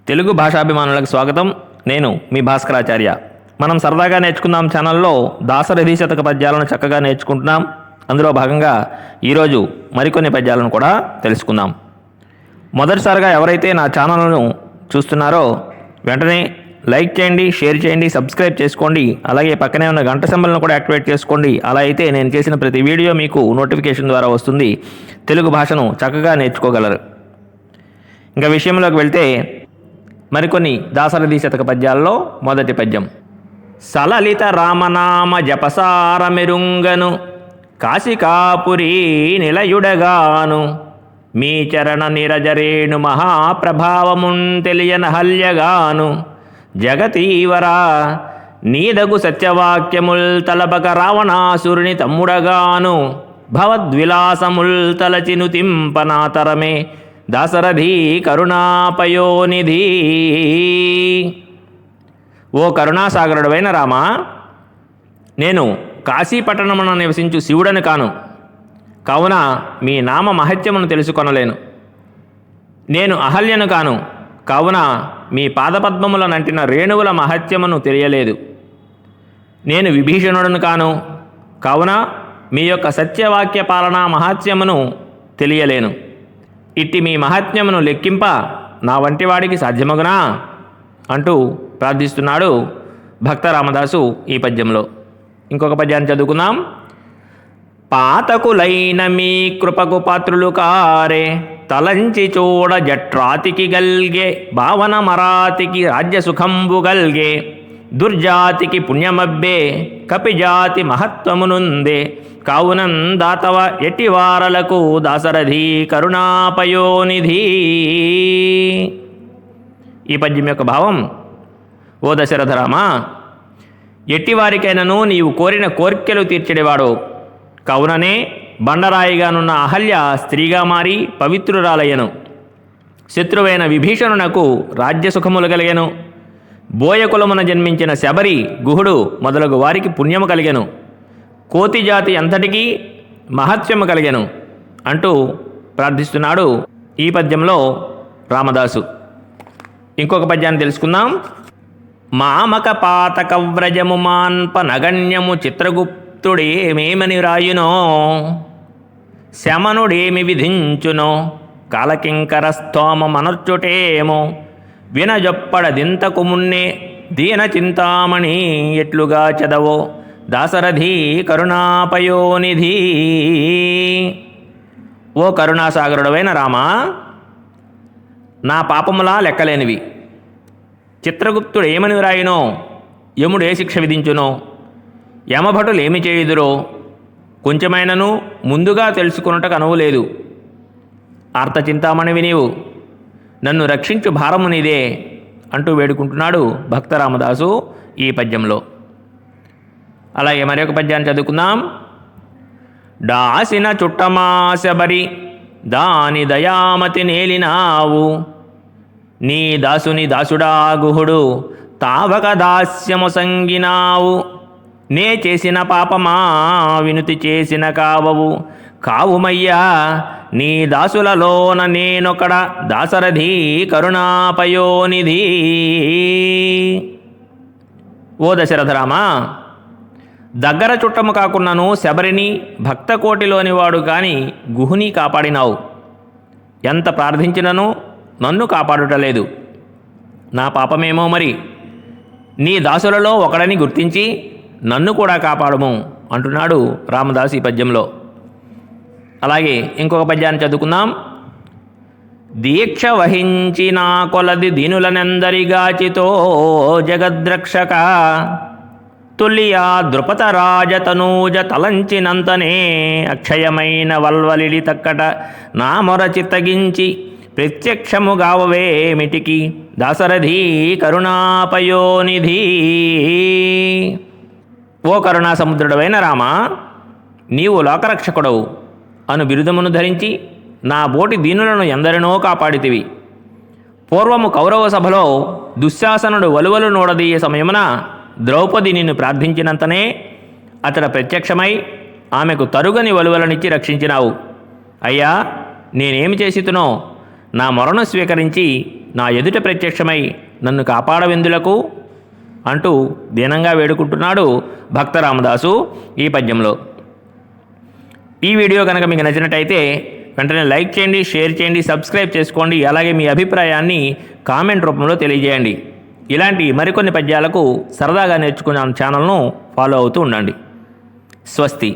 తెలుగు భాషాభిమానులకు స్వాగతం. నేను మీ భాస్కరాచార్య. మనం సరదాగా నేర్చుకుందాం ఛానల్లో దాశరథి శతక పద్యాలను చక్కగా నేర్చుకుంటున్నాం. అందులో భాగంగా ఈరోజు మరికొన్ని పద్యాలను కూడా తెలుసుకుందాం. మొదటిసారిగా ఎవరైతే నా ఛానల్ను చూస్తున్నారో వెంటనే లైక్ చేయండి, షేర్ చేయండి, సబ్స్క్రైబ్ చేసుకోండి. అలాగే పక్కనే ఉన్న గంట సింబల్ను కూడా యాక్టివేట్ చేసుకోండి. అలా అయితే నేను చేసిన ప్రతి వీడియో మీకు నోటిఫికేషన్ ద్వారా వస్తుంది. తెలుగు భాషను చక్కగా నేర్చుకోగలరు. ఇంకా విషయంలోకి వెళ్తే మరికొన్ని దాశరథి శతక పద్యాల్లో మొదటి పద్యం. సలలిత రామనామ జపసార మెరుంగను కాశికాపురి నిలయుడగాను మీ చరణ నిరజరేణు మహాప్రభావమున్ తెలియన హల్యగాను జగతీవరా నీదగు సత్యవాక్యముల్ తలపక రావణాసురుని తమ్ముడగాను భవద్విలాసముల్ తలచిను తింపనాతరమే దాశరథి కరుణాపయోనిధి. ఓ కరుణాసాగరుడవైన రామ, నేను కాశీపట్టణమున నివసించు శివుడని కాను, కావున మీ నామ మహత్యమును తెలుసుకొనలేను. నేను అహల్యను కాను, కావున మీ పాదపద్మముల నంటిన రేణువుల మహత్యమును తెలియలేదు. నేను విభీషణుడను కాను, కావున మీ యొక్క సత్యవాక్య పాలనా మహాత్మ్యమును తెలియలేను. ఇట్టి మీ మహాత్మ్యమును లెక్కింప నా వంటి వాడికి సాధ్యమగునా అంటూ ప్రార్థిస్తున్నాడు భక్త రామదాసు ఈ పద్యంలో. ఇంకొక పద్యాన్ని చదువుకుందాం. పాతకులైన మీ కృపకు పాత్రులు కారే తలంచి చూడ జట్రాతికి గల్గే భావన మరాతికి రాజ్యసుఖంబు గల్గే దుర్జాతికి పుణ్యమబ్బే కపిజాతి మహత్వమునుందే కావునం దాతవ ఎట్టివారలకు దాశరథి కరుణాపయోనిధి. ఈ పద్యం యొక్క భావం: ఓ దశరథరామ, ఎట్టివారికైనను నీవు కోరిన కోర్కెలు తీర్చెడివాడు. కావుననే బండరాయిగానున్న అహల్య స్త్రీగా మారి పవిత్రురాలయ్యను. శత్రువైన విభీషణునకు రాజ్యసుఖములు కలిగెను. బోయకులమున జన్మించిన శబరి, గుహుడు మొదలగు వారికి పుణ్యము కలిగెను. కోతి జాతి అంతటికీ మహత్యము కలిగెను అంటూ ప్రార్థిస్తున్నాడు ఈ పద్యంలో రామదాసు. ఇంకొక పద్యాన్ని తెలుసుకుందాం. మామక పాతక వ్రజము మాన్ప నగణ్యము చిత్రగుప్తుడేమేమని రాయునో శమనుడేమి విధించునో కాలకింకర స్తోమమనర్చుటేమో వినజొప్పడదింతకు మున్నే దీన చింతామణి ఎట్లుగా చదవో దాశరథి కరుణాపయోనిధి. ఓ కరుణాసాగరుడవైన రామ, నా పాపములా లెక్కలేనివి. చిత్రగుప్తుడు ఏమని వ్రాయినో, యముడు ఏ శిక్ష విధించునో, యమభటులు ఏమి చేయుదురో కొంచెమైనను ముందుగా తెలుసుకున్నటకు అనువు లేదు. ఆర్తచింతామణివి నీవు, నన్ను రక్షించు భారము నీదే అంటూ వేడుకుంటున్నాడు భక్త రామదాసు ఈ పద్యంలో. అలాగే మరి ఒక పద్యాన్ని చదువుకుందాం. డాసిన చుట్టమాశబరి దాని దయామతి నేలినావు నీ దాసుని దాసుడా గుహుడు తావక దాస్యము సంగినావు నే చేసిన పాపమా వినుతి చేసిన కావవు కావుమయ్యా నీ దాసులలోన నేనొకడ దాశరథి కరుణాపయోనిధి. ఓ దశరథరామ, దగ్గర చుట్టము కాకున్నాను శబరిని భక్తకోటిలోని వాడు కాని గుహుని కాపాడినావు. ఎంత ప్రార్థించినను నన్ను కాపాడుటలేదు. నా పాపమేమో మరి. నీ దాసులలో ఒకడని గుర్తించి నన్ను కూడా కాపాడము అంటున్నాడు రామదాసు ఈ పద్యంలో. అలాగే ఇంకొక పద్యాన్ని చదువుకుందాం. దీక్ష వహించి నా కొలది దీనులనెందరిగాచితో జగద్రక్షక తుల్లియా ద్రుపద రాజతనూజ తలంచినంతనే అక్షయమైన వల్వలిడి తక్కట నా మొర చిత్తగించి ప్రత్యక్షముగావేమిటికి దాశరథి కరుణాపయోనిధి. ఓ కరుణా సముద్రుడవైన రామ, నీవు లోకరక్షకుడవు అను బిరుదమును ధరించి నా బోటి దీనులను ఎందరినో కాపాడితివి. పూర్వము కౌరవ సభలో దుశ్శాసనుడు వలువలు నోడదీయ సమయమున ద్రౌపది నిన్ను ప్రార్థించినంతనే అతడు ప్రత్యక్షమై ఆమెకు తరుగని వలువలనిచ్చి రక్షించినావు. అయ్యా, నేనేమి చేసితునో నా మొరను స్వీకరించి నా ఎదుట ప్రత్యక్షమై నన్ను కాపాడవెందులకు అంటూ దీనంగా వేడుకుంటున్నాడు భక్త రామదాసు ఈ పద్యంలో. ఈ వీడియో కనుక మీకు నచ్చినట్టయితే వెంటనే లైక్ చేయండి, షేర్ చేయండి, సబ్స్క్రైబ్ చేసుకోండి. అలాగే మీ అభిప్రాయాన్ని కామెంట్ రూపంలో తెలియజేయండి. ఇలాంటి మరికొన్ని పద్యాలకు సరదాగా నేర్చుకున్న ఛానల్ను ఫాలో అవుతూ ఉండండి. స్వస్తి.